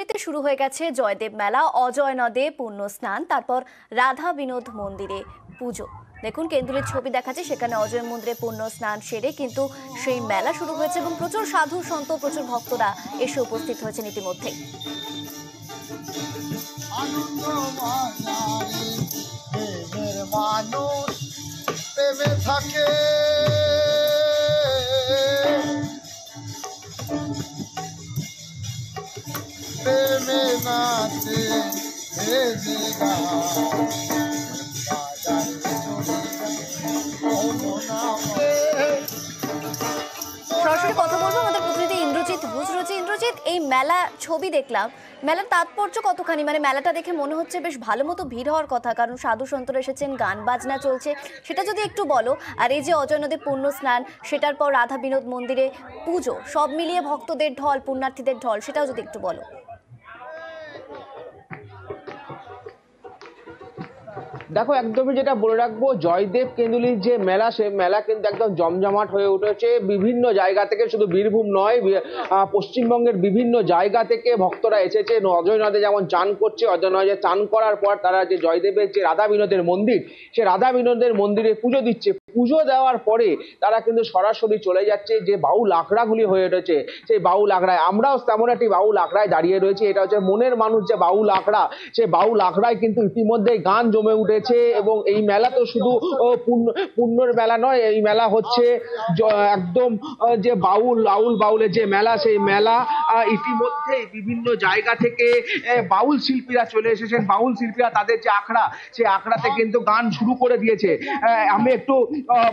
কেন্দুলিতে শুরু হয়ে গেছে জয়দেব মেলা, অজয় নদে পুণ্য স্নান, তারপর রাধা বিনোদ মন্দিরে পুজো। দেখুন কেন্দুলির ছবি দেখাচ্ছে, সেখানে অজয় মন্দিরে পুণ্য স্নান সেরে কিন্তু সেই মেলা শুরু হয়েছে এবং প্রচুর সাধু সন্ত প্রচুর ভক্তরা এসে উপস্থিত হয়েছেন ইতিমধ্যেই। সরাসরি কথা বলবো আমাদের প্রতিনিধি ইন্দ্রজিৎ ঘোষ রয়েছে। ইন্দ্রজিৎ, এই মেলা ছবি দেখলাম, মেলার তাৎপর্য কতখানি? মানে মেলাটা দেখে মনে হচ্ছে বেশ ভালো মতো ভিড় হওয়ার কথা, কারণ সাধু সন্তরা এসেছেন, গান বাজনা চলছে, সেটা যদি একটু বলো। আর এই যে অজয় নদে পুণ্য স্নান, সেটার পর রাধা বিনোদ মন্দিরে পুজো, সব মিলিয়ে ভক্তদের ঢল, পুণ্যার্থীদের ঢল, সেটাও যদি একটু বলো। দেখো, একদমই যেটা বলে রাখবো, জয়দেব কেন্দুলির যে মেলা, সে মেলা কিন্তু একদম জমজমাট হয়ে উঠেছে। বিভিন্ন জায়গা থেকে, শুধু বীরভূম নয়, পশ্চিমবঙ্গের বিভিন্ন জায়গা থেকে ভক্তরা এসেছে। অজয় নদে যেমন চান করছে, অজয় নদে চান করার পর তারা যে জয়দেবের যে রাধা বিনোদের মন্দির, সে রাধা বিনোদের মন্দিরে পুজো দিচ্ছে। পুজো দেওয়ার পরে তারা কিন্তু সরাসরি চলে যাচ্ছে যে বাউল আখড়াগুলি হয়ে উঠেছে, সেই বাউল আখড়ায়। আমরাও তেমন একটি বাউল আখড়ায় দাঁড়িয়ে রয়েছি। এটা হচ্ছে মনের মানুষ যে বাউল আখড়া, সেই বাউল আখড়ায় কিন্তু ইতিমধ্যেই গান জমে উঠেছে। এবং এই মেলা তো শুধু পুণ্যর মেলা নয়, এই মেলা হচ্ছে একদম যে বাউলের যে মেলা, সেই মেলা ইতিমধ্যেই বিভিন্ন জায়গা থেকে বাউল শিল্পীরা চলে এসেছেন। বাউল শিল্পীরা তাদের যে আখড়া, সেই আখড়াতে কিন্তু গান শুরু করে দিয়েছে। আমি একটু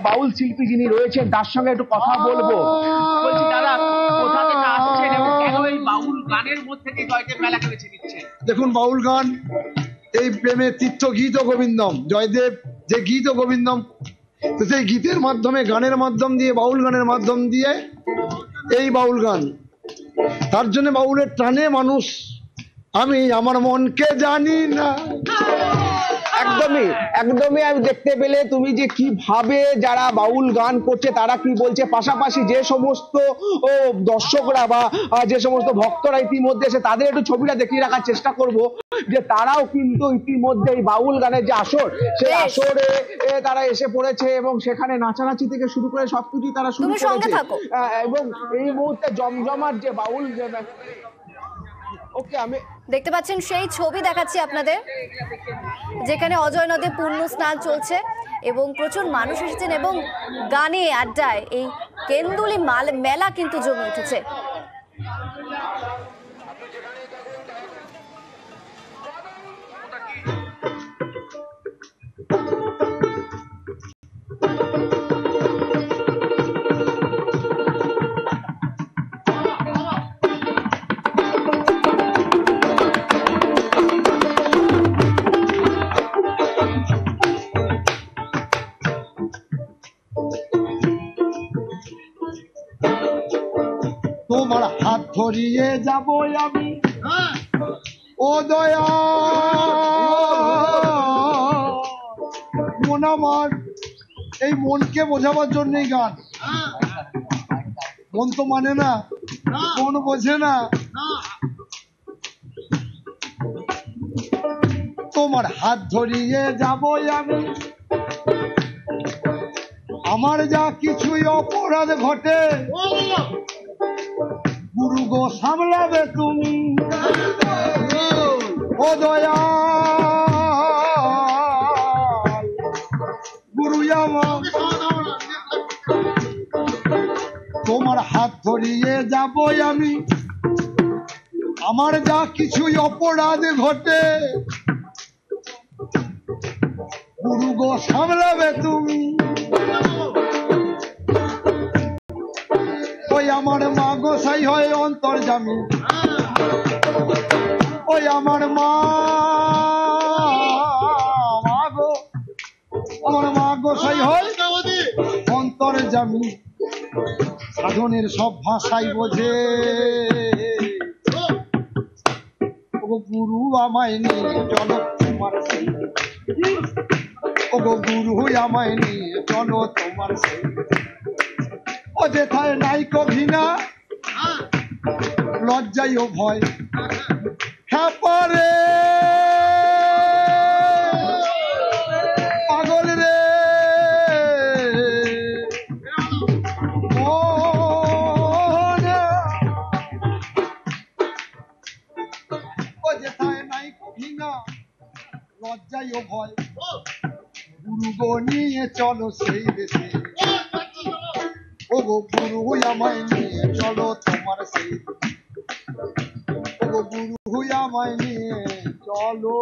বাউল শিল্পী যিনি রয়েছেন তার সঙ্গে একটু কথা বলবো। বলছি, দাদা, কোথা থেকে আসছেন এবং কেন এই বাউল গানের মধ্যে দিয়ে জয়দেব মেলাকে বেছে নিচ্ছেন? দেখুন, বাউল গান এই প্রেমের তীর্থ গীত ও গোবিন্দম, জয়দেব যে গীত ও গোবিন্দম, তো সেই গীতের মাধ্যমে, গানের মাধ্যম দিয়ে, বাউল গানের মাধ্যম দিয়ে এই বাউল গান। তার জন্য বাউলের টানে মানুষ, আমি আমার মনকে জানি না। একদমই আমি দেখতে পেলে তুমি যে কিভাবে যারা বাউল গান করছে তারা কি বলছে, পাশাপাশি যে সমস্ত দর্শকরা বা যে সমস্ত ভক্তরা ইতিমধ্যে এসে, তাদের একটু ছবিটা দেখিয়ে রাখার চেষ্টা করব যে তারাও কিন্তু ইতিমধ্যে এই বাউল গানের যে আসর, সেই আসরে তারা এসে পড়েছে এবং সেখানে নাচানাচি থেকে শুরু করে সবকিছু তারা শুরু করেছে। এবং এই মুহূর্তে জমজমাট যে বাউল, ওকে, আমি দেখতে পাচ্ছেন সেই ছবি দেখাচ্ছি আপনাদের, যেখানে অজয় নদে পুণ্য স্নান চলছে এবং প্রচুর মানুষ এসেছেন এবং গানে আড্ডায় এই কেন্দুলি মেলা কিন্তু জমে উঠেছে। তোমার হাত ধরিয়ে যাবো আমি, ও দয়া মন আমার। এই মনকে বোঝাবার জন্যই গান। মন তো মানে না, মন বোঝে না। তোমার হাত ধরিয়ে যাবো আমি, আমার যা কিছুই অপরাধ ঘটে, গুরু গো সামলাবে তুমি, ও দয়া গুরু আমার। তোমার হাত ধরিয়ে যাবো আমি, আমার যা কিছুই অপরাধ ঘটে, গুরু গো সামলাবে তুমি। ওই আমার মা গোসাই হয় অন্তর্যামী, ওই আমার মা গো, আমার মা গোসাই হয় অন্তর্যামী। সাধনের সব ভাষাই বোঝে, ও গুরু আমায় নিয়ে চলো তোমার সেই, ও গুরু আমায় নিয়ে চলো তোমার সেই। অযথায় নাই কভিনা, লজ্জায় ও ভয়, লজ্জায় ও ভয় গুরু গো নিয়ে চলো সেই দেশে ও গো গুরু আমায় নিয়ে চলো তোমার সেই ও গো গুরু আমায় নিয়ে চলো